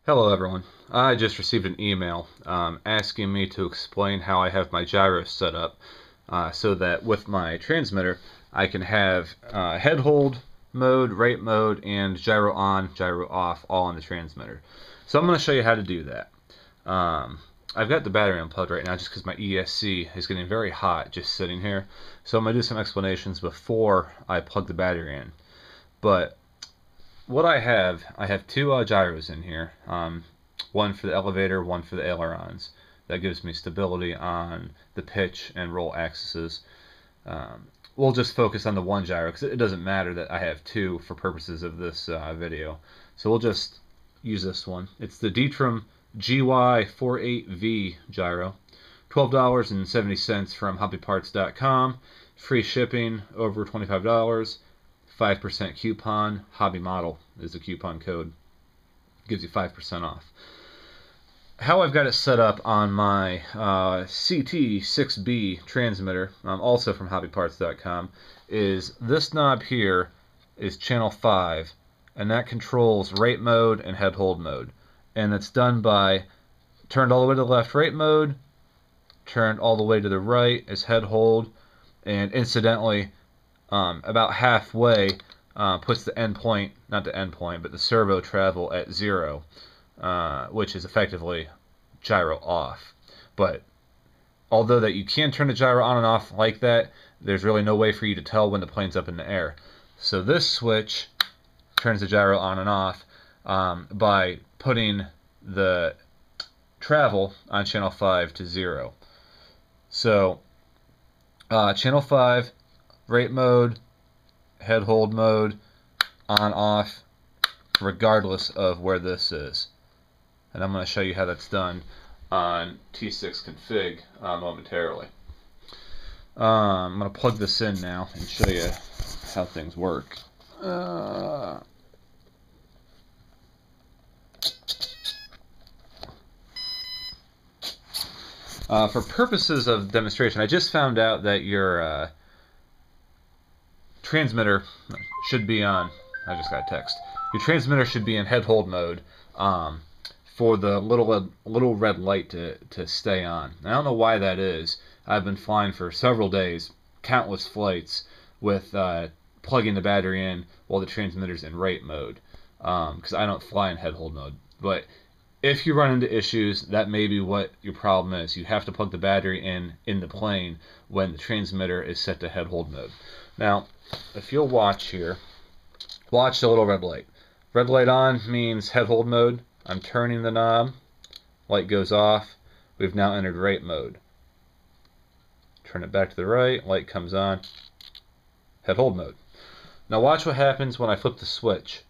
Hello everyone. I just received an email asking me to explain how I have my gyro set up so that with my transmitter I can have head hold mode, rate mode, and gyro on, gyro off all on the transmitter. So I'm going to show you how to do that. I've got the battery unplugged right now just because my ESC is getting very hot just sitting here. So I'm going to do some explanations before I plug the battery in. But what I have two gyros in here, one for the elevator, one for the ailerons. That gives me stability on the pitch and roll axes. We'll just focus on the one gyro because it doesn't matter that I have two for purposes of this video. So we'll just use this one. It's the GY48V gyro. $12.70 from hobbyparts.com. Free shipping over $25. 5% coupon. Hobby model is the coupon code. Gives you 5% off. How I've got it set up on my CT6B transmitter, also from hobbyparts.com, is this knob here is channel 5, and that controls rate mode and head hold mode. And it's done by turned all the way to the left rate mode, turned all the way to the right is head hold, and incidentally, about halfway puts the end point, not the end point, but the servo travel at 0, which is effectively gyro off. But although that you can turn the gyro on and off like that, there's really no way for you to tell when the plane's up in the air. So this switch turns the gyro on and off by putting the travel on channel 5 to 0. So channel 5, rate mode, head hold mode, on off, regardless of where this is. And I'm going to show you how that's done on T6Config momentarily. I'm going to plug this in now and show you how things work. For purposes of demonstration, I just found out that your transmitter should be on, I just got a text, your transmitter should be in head hold mode for the little red light to stay on. I don't know why that is. I've been flying for several days, countless flights, with plugging the battery in while the transmitter's in rate mode, because I don't fly in head hold mode. But if you run into issues, that may be what your problem is. You have to plug the battery in the plane when the transmitter is set to head hold mode. Now, if you'll watch here, watch the little red light. Red light on means head hold mode. I'm turning the knob, light goes off. We've now entered rate mode. Turn it back to the right, light comes on, head hold mode. Now watch what happens when I flip the switch.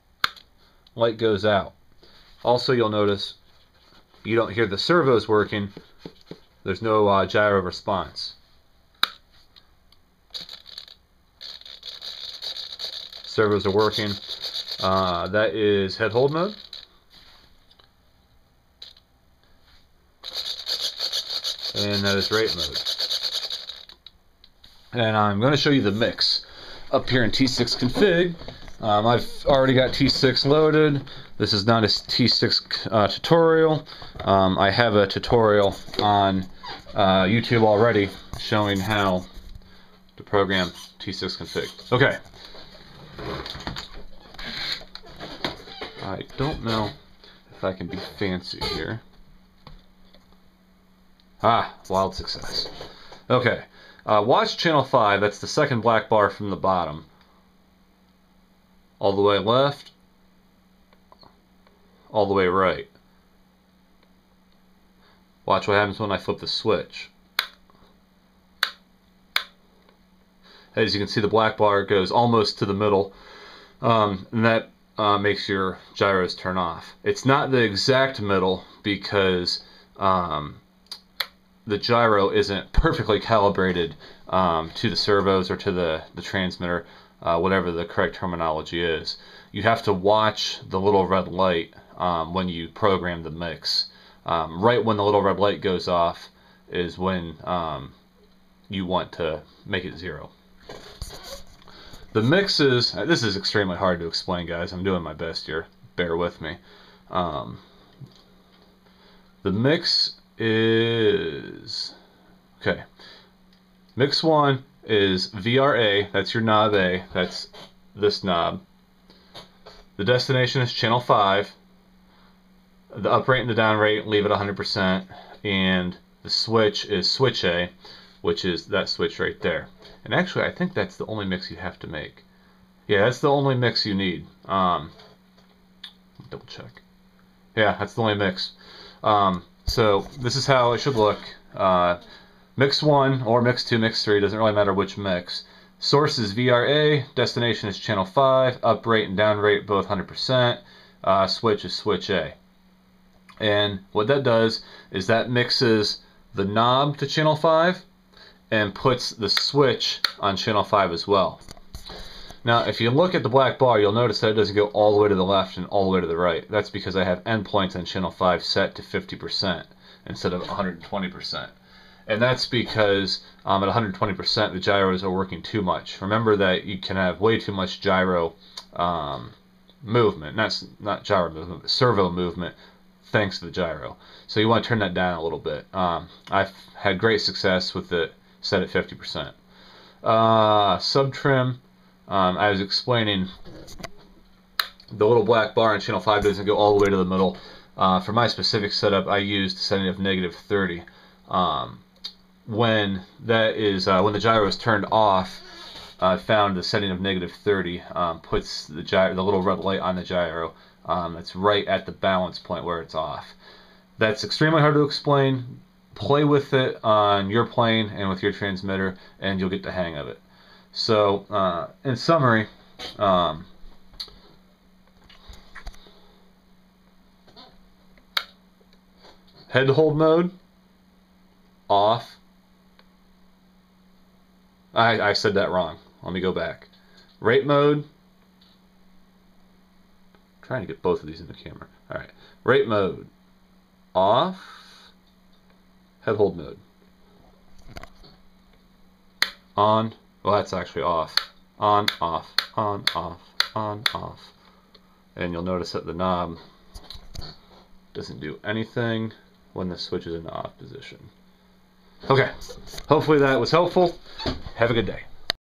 Light goes out. Also, you'll notice you don't hear the servos working. There's no gyro response. Servos are working. That is head hold mode. And that is rate mode. And I'm going to show you the mix up here in T6Config. I've already got T6 loaded. This is not a T6 tutorial. I have a tutorial on YouTube already showing how to program T6Config. Okay. I don't know if I can be fancy here. Wild success. Okay. Watch channel 5. That's the second black bar from the bottom. All the way left. All the way right. Watch what happens when I flip the switch. As you can see, the black bar goes almost to the middle. And that makes your gyros turn off. It's not the exact middle because the gyro isn't perfectly calibrated to the servos or to the transmitter, whatever the correct terminology is. You have to watch the little red light when you program the mix. Right when the little red light goes off is when you want to make it 0. The mixes, this is extremely hard to explain, guys. I'm doing my best here. Bear with me. The mix is, okay, mix 1 is VRA, that's your knob A, that's this knob. The destination is channel 5. The up rate and the down rate, leave it 100%, and the switch is switch A, which is that switch right there. And actually, I think that's the only mix you have to make. Yeah, that's the only mix you need. Double check. Yeah, that's the only mix. So this is how it should look. Mix 1 or mix 2, mix 3, doesn't really matter which mix. Source is VRA, destination is channel 5, up rate and down rate both 100%, switch is switch A. And what that does is that mixes the knob to channel 5 and puts the switch on channel 5 as well. Now if you look at the black bar, you'll notice that it doesn't go all the way to the left and all the way to the right. That's because I have endpoints on channel 5 set to 50% instead of 120%. And that's because at 120% the gyros are working too much. Remember that you can have way too much gyro movement. Not gyro movement, but servo movement thanks to the gyro. So you want to turn that down a little bit. I've had great success with it set at 50%. Sub trim, I was explaining the little black bar on channel 5 doesn't go all the way to the middle. For my specific setup, I used a setting of -30. When the gyro is turned off, I found the setting of -30 puts the little red light on the gyro. That's right at the balance point where it's off. That's extremely hard to explain. Play with it on your plane and with your transmitter, and you'll get the hang of it. So, in summary, head hold mode, off. I said that wrong. Let me go back. Rate mode. I'm trying to get both of these in the camera. Alright. Rate mode, off. Head hold mode, on. Well, that's actually off. On, off, on, off, on, off. And you'll notice that the knob doesn't do anything when the switch is in the off position. Okay, hopefully that was helpful. Have a good day.